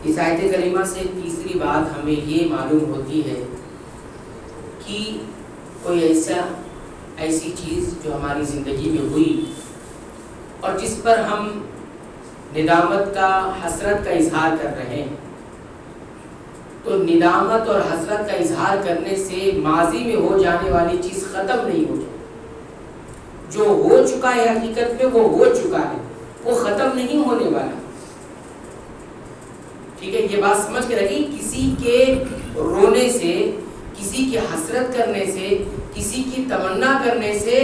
اس آیت کریمہ سے تیسری بات ہمیں یہ معلوم ہوتی ہے کہ کوئی ایسی چیز جو ہماری زندگی میں ہوئی اور جس پر ہم ندامت کا حسرت کا اظہار کر رہے ہیں، تو ندامت اور حسرت کا اظہار کرنے سے ماضی میں ہو جانے والی چیز ختم نہیں ہو جائے. جو ہو چکا ہے حقیقت میں وہ ہو چکا ہے، وہ ختم نہیں ہونے والا. ٹھیک ہے، یہ بات سمجھ کے رکھیں. کسی کے رونے سے، کسی کی حسرت کرنے سے، کسی کی تمنا کرنے سے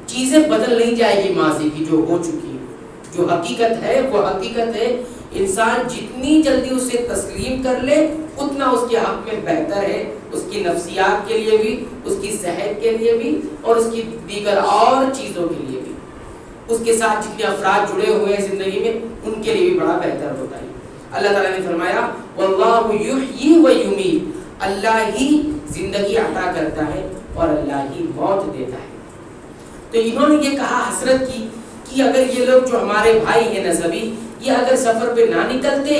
چیزیں بدل نہیں جائے گی ماضی کی جو ہو چکی ہے. جو حقیقت ہے وہ حقیقت ہے. انسان جتنی جلدی اسے تسلیم کر لے اتنا اس کے حق میں بہتر ہے، اس کی نفسیات کے لیے بھی، اس کی صحت کے لیے بھی، اور اس کی دیگر اور چیزوں کے لیے بھی. اس کے ساتھ جتنے افراد جڑے ہوئے ہیں زندگی میں ان کے لیے بھی بڑا بہتر ہوتا ہے. اللہ تعالیٰ نے فرمایا واللہ یحیی و یمیت، اللہ ہی زندگی عطا کرتا ہے اور اللہ ہی موت دیتا ہے. تو انہوں نے یہ کہا حسرت کی کہ اگر یہ لوگ جو ہمارے بھائی ہیں نسبی، یہ اگر سفر پہ نہ نکلتے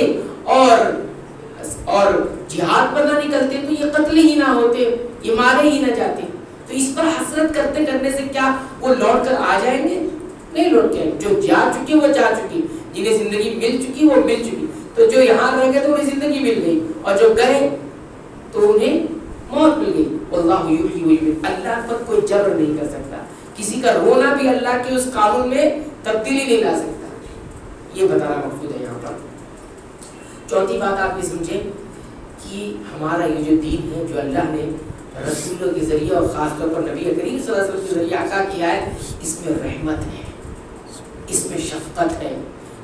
اور جہاد پر نہ نکلتے تو یہ قتل ہی نہ ہوتے، یہ مارے ہی نہ جاتے. تو اس پر حسرت کرنے سے کیا وہ لوٹ کر آ جائیں گے؟ نہیں لوٹ کے. جو جا چکی وہ جا چکی، جنہیں زندگی مل چکی وہ مل چکی. تو جو یہاں رہ گئے تو انہیں زندگی مل گئی، اور جو گئے تو انہیں موت مل گئی. اللہ یحیی و یمیت، اللہ پر کوئی جبر نہیں کر سکتا. کسی کا رونا بھی اللہ کے اس قانون میں تبدیلی نہیں لا سکتا. یہ بتانا مقصود ہے یہاں پر. چوتھی بات آپ یہ سمجھیں کہ ہمارا یہ جو دین ہے، جو اللہ نے رسولوں کے ذریعے اور خاص طور پر نبی کریم صلی اللہ علیہ وسلم کے ذریعے عطا کیا ہے، اس میں رحمت ہے، اس میں شفقت ہے،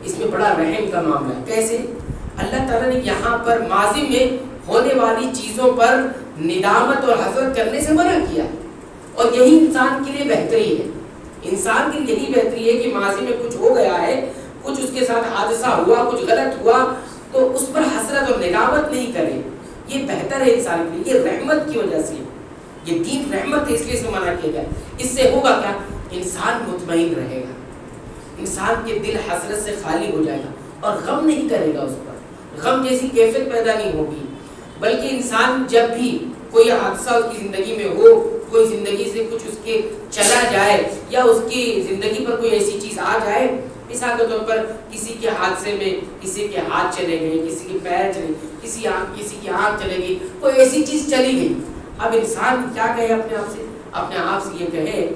اس میں بڑا رحم کا معاملہ ہے. کیسے؟ اللہ تعالیٰ نے یہاں پر ماضی میں ہونے والی چیزوں پر ندامت اور حسرت کرنے سے منع کیا، اور یہی انسان کے لیے بہتری ہے. انسان کے لیے یہی بہتری ہے کہ ماضی میں کچھ ہو گیا ہے، کچھ اس کے ساتھ حادثہ ہوا، کچھ غلط ہوا، تو اس پر حسرت اور ندامت نہیں کرے. یہ بہتر ہے انسان کے لیے. یہ رحمت کی وجہ سے، یہ دین رحمت ہے، اس لیے اسے منع کیا گیا. اس سے ہوگا کیا؟ انسان مطمئن رہے گا، انسان کے دل حسرت سے خالی ہو جائے گا اور غم نہیں کرے گا. اس پر غم جیسی کیفیت پیدا نہیں ہوگی، بلکہ انسان جب بھی کوئی حادثہ اس کی زندگی میں ہو، کوئی زندگی سے کچھ اس کے چلا جائے، یا اس کی زندگی پر کوئی ایسی چیز آ جائے، مثال کے طور پر کسی کے حادثے میں کسی کے ہاتھ چلے گئے، کسی کے پیر چلے گئے، کسی کی آنکھ چلے گئی، کوئی ایسی چیز چلی گئی. اب انسان کیا کہے اپنے آپ سے یہ کہے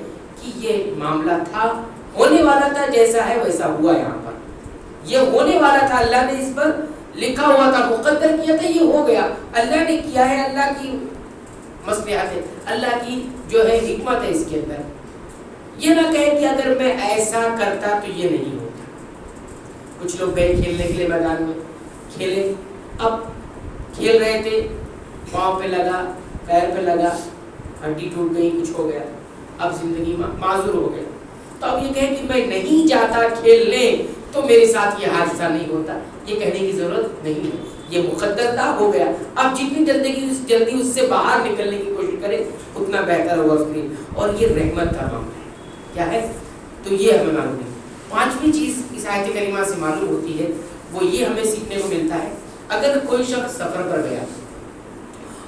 کہ یہ معاملہ تھا، ہونے والا تھا، جیسا ہے ویسا ہوا. یہاں پر یہ ہونے والا تھا، اللہ نے اس پر لکھا ہوا تھا، مقدر کیا تھا، یہ ہو گیا. اللہ نے کیا ہے، اللہ کی مصلحت ہے، اللہ کی جو ہے حکمت ہے اس کے اندر. یہ نہ کہے کہ اگر میں ایسا کرتا تو یہ نہیں ہوتا. کچھ لوگ گئے کھیلنے کے لیے میدان میں، کھیلے، اب کھیل رہے تھے، پاؤں پہ لگا، پیر پہ لگا، ہڈی ٹوٹ گئی، کچھ ہو گیا، اب زندگی معذور ہو گیا. تو اب یہ کہے کہ میں نہیں جاتا کھیلنے تو میرے ساتھ یہ حادثہ نہیں ہوتا، یہ کہنے کی ضرورت نہیں ہے. یہ مقدر تھا، ہو گیا. اب جتنی جلدی اس سے باہر نکلنے کی کوشش کرے اتنا بہتر ہوگا اس کے لیے. اور یہ رحمت کا معاملہ ہے. کیا ہے؟ تو یہ ہمیں معلوم ہے. پانچویں چیز اس آیت کریمہ سے معلوم ہوتی ہے، وہ یہ ہمیں سیکھنے کو ملتا ہے، اگر کوئی شخص سفر پر گیا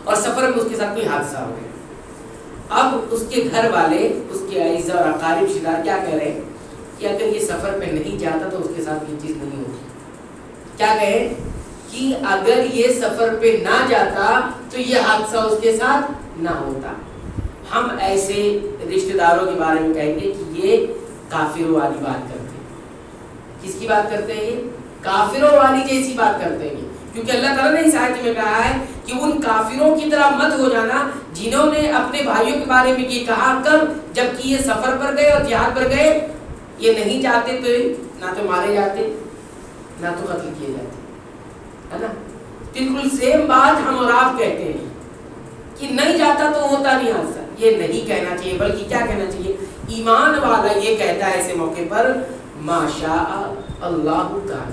اور سفر میں اس کے ساتھ کوئی حادثہ ہو گیا، اب اس کے گھر والے، اس کے اعزاء اور اقارب رشتہ دار کیا کہہ رہے ہیں کہ اگر یہ سفر پہ نہیں جاتا تو اس کے ساتھ یہ چیز نہیں ہوتی. کیا کہے کہ اگر یہ سفر پہ نہ جاتا تو یہ حادثہ اس کے ساتھ نہ ہوتا. ہم ایسے رشتہ داروں کے بارے میں کہیں گے کہ یہ کافروں والی بات کرتے ہیں. کس کی بات کرتے ہیں؟ یہ کافروں والی جیسی بات کرتے ہیں، کیونکہ اللہ تعالیٰ نے اس آیت میں کہا ہے کہ ان کافروں کی طرح مت ہو جانا جنہوں نے اپنے بھائیوں کے بارے میں یہ کہا کب، جبکہ یہ سفر پر گئے اور جہاد پر گئے. یہ نہیں جاتے تو نہ تو مارے جاتے نہ تو قتل کیے جاتے، ہے نا. بالکل سیم بات ہم اور آپ کہتے ہیں کہ نہیں جاتا تو ہوتا نہیں حادثہ. یہ نہیں کہنا چاہیے، بلکہ کیا کہنا چاہیے؟ ایمان والا یہ کہتا ہے ایسے موقع پر ما شاء اللہ کان،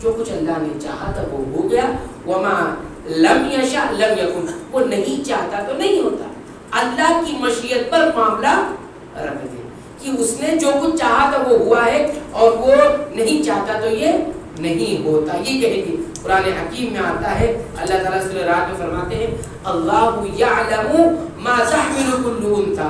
جو کچھ اللہ نے چاہا تھا وہ ہو گیا، وما لم یشاء لم یکن، وہ نہیں چاہتا تو نہیں ہوتا. اللہ کی مشیت پر معاملہ رکھ دے کہ اس نے جو کچھ چاہا تھا وہ ہوا ہے، اور وہ نہیں چاہتا تو یہ نہیں ہوتا. یہ کہے گی قرآن حکیم میں آتا ہے، اللہ تعالیٰ سورہ رات میں فرماتے ہیں اللہ یعلم ما تحمل کل انثی،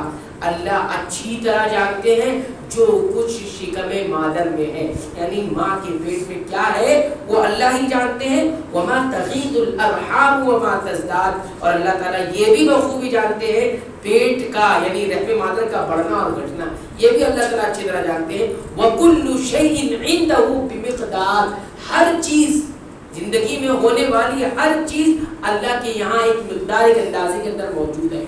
اللہ اچھی طرح جانتے ہیں جو کچھ شکم مادر میں ہے، یعنی ماں کے پیٹ میں کیا ہے وہ اللہ ہی جانتے ہیں. وما تغیض الارحام وما تزداد، اور اللہ تعالیٰ یہ بھی بخوبی جانتے ہیں پیٹ کا یعنی رحم مادر کا بڑھنا اور گھٹنا، یہ بھی اللہ تعالیٰ اچھی طرح جانتے ہیں. وکل شیء عنده بمقدار، ہر چیز زندگی میں ہونے والی ہر چیز اللہ کے یہاں ایک مقدار ایک اندازے کے اندر موجود ہے.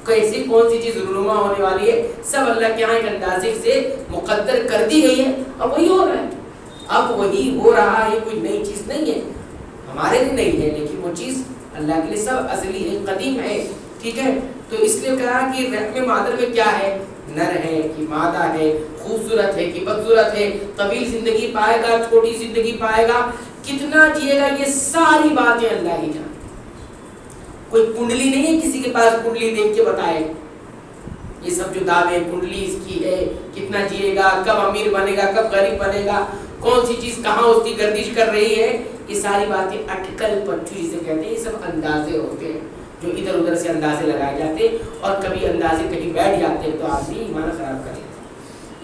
کیسی کون سی چیز رونما ہونے والی ہے سب اللہ کے یہاں ایک اندازے سے مقدر کر دی گئی ہے، اب وہی ہو رہا ہے. اب وہی ہو رہا ہے، کوئی نئی چیز نہیں ہے، ہمارے لیے نہیں ہے لیکن وہ چیز اللہ کے لیے سب ازلی ہے، قدیم ہے. ٹھیک ہے، تو اس لیے کہا کہ رحم مادر میں کیا ہے، نر ہے کہ مادہ ہے، خوبصورت ہے کہ بدصورت ہے، طویل زندگی پائے گا چھوٹی زندگی پائے گا، کتنا جیے گا، یہ ساری باتیں اللہ ہی جانتے. کوئی کنڈلی نہیں ہے کسی کے پاس کنڈلی دیکھ کے بتائے، یہ سب جو دعوے کنڈلی اس کی ہے، کتنا جیے گا، کب امیر بنے گا، کب غریب بنے گا، کون سی چیز کہاں اس کی گردش کر رہی ہے، یہ ساری باتیں اٹکل پٹھو جسے کہتے ہیں، یہ سب اندازے ہوتے ہیں جو ادھر ادھر سے اندازے لگائے جاتے ہیں، اور کبھی اندازے کہیں بیٹھ جاتے ہیں تو آدمی ایمان خراب کرے.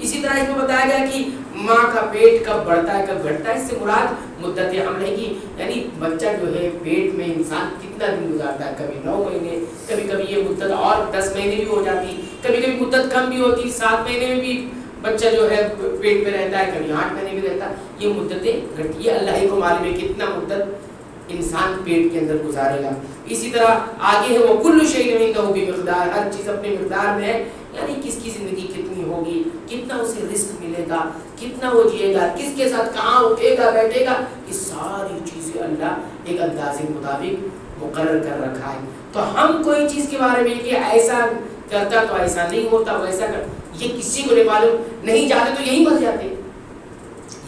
اسی طرح اس میں بتایا گیا کہ ماں کا پیٹ کب بڑھتا ہے کب گھٹتا ہے، اس سے مراد مدت حملے کی، یعنی بچہ جو ہے پیٹ میں انسان کتنا دن گزارتا ہے، کبھی 9 مہینے، کبھی کبھی یہ مدت اور 10 مہینے بھی ہو جاتی، کبھی کبھی مدت کم بھی ہوتی، 7 مہینے میں بھی بچہ جو ہے پیٹ میں رہتا ہے، کبھی 8 مہینے بھی رہتا ہے. یہ مدتیں گھٹی ہے، اللہ ہی کو معلوم ہے کتنا مدت انسان پیٹ کے اندر گزارے گا. اسی طرح آگے ہے وہ کل شیء عنده بمقدار، ہر چیز اپنے مقدار میں ہے، یعنی کس کی زندگی کتنی ہوگی، کتنا اسے رزق ملے گا، کتنا وہ جیے گا، کس کے ساتھ کہاں اٹھے گا بیٹھے گا، یہ ساری چیزیں اللہ ایک اندازے کے مطابق مقرر کر رکھا ہے. تو ہم کوئی چیز کے بارے میں کہ ایسا کرتا تو ایسا نہیں ہوتا، ویسا کر، یہ کسی کو نہیں معلوم، نہیں جاتے تو یہی مر جاتے،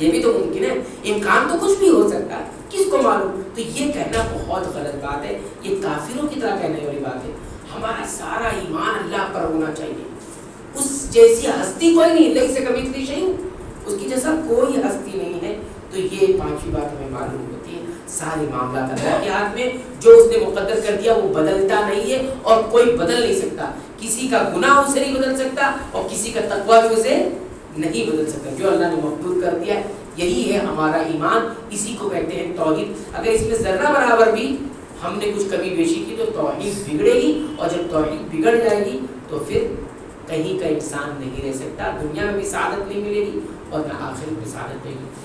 یہ بھی تو ممکن ہے، امکان تو کچھ بھی ہو سکتا ہے، کس کو معلوم. تو یہ کہنا بہت غلط بات ہے، یہ کافروں کی طرح کہنے والی بات ہے. ہمارا سارا ایمان اللہ پر ہونا چاہیے. اس جیسی ہستی کوئی نہیں، لیکن سے کبھی اتنی شیء، اس کی جیسا کوئی ہستی نہیں ہے. تو یہ 5ویں بات ہمیں معلوم ہوتی ہے، سارے معاملات اللہ کے ہاتھ میں، جو اس نے مقدر کر دیا وہ بدلتا نہیں ہے اور کوئی بدل نہیں سکتا. کسی کا گناہ اسے نہیں بدل سکتا اور کسی کا تقویٰ بھی اسے نہیں بدل سکتا. جو اللہ نے مقدور کر دیا یہی ہے ہمارا ایمان، اسی کو کہتے ہیں توحید. اگر اس میں ذرہ برابر بھی ہم نے کچھ کمی بیشی کی تو توحید بگڑے گی، اور جب توحید بگڑ جائے گی تو پھر کہیں کا انسان نہیں رہ سکتا، دنیا میں بھی سعادت نہیں ملے گی اور نہ آخرت میں سعادت ملے گی.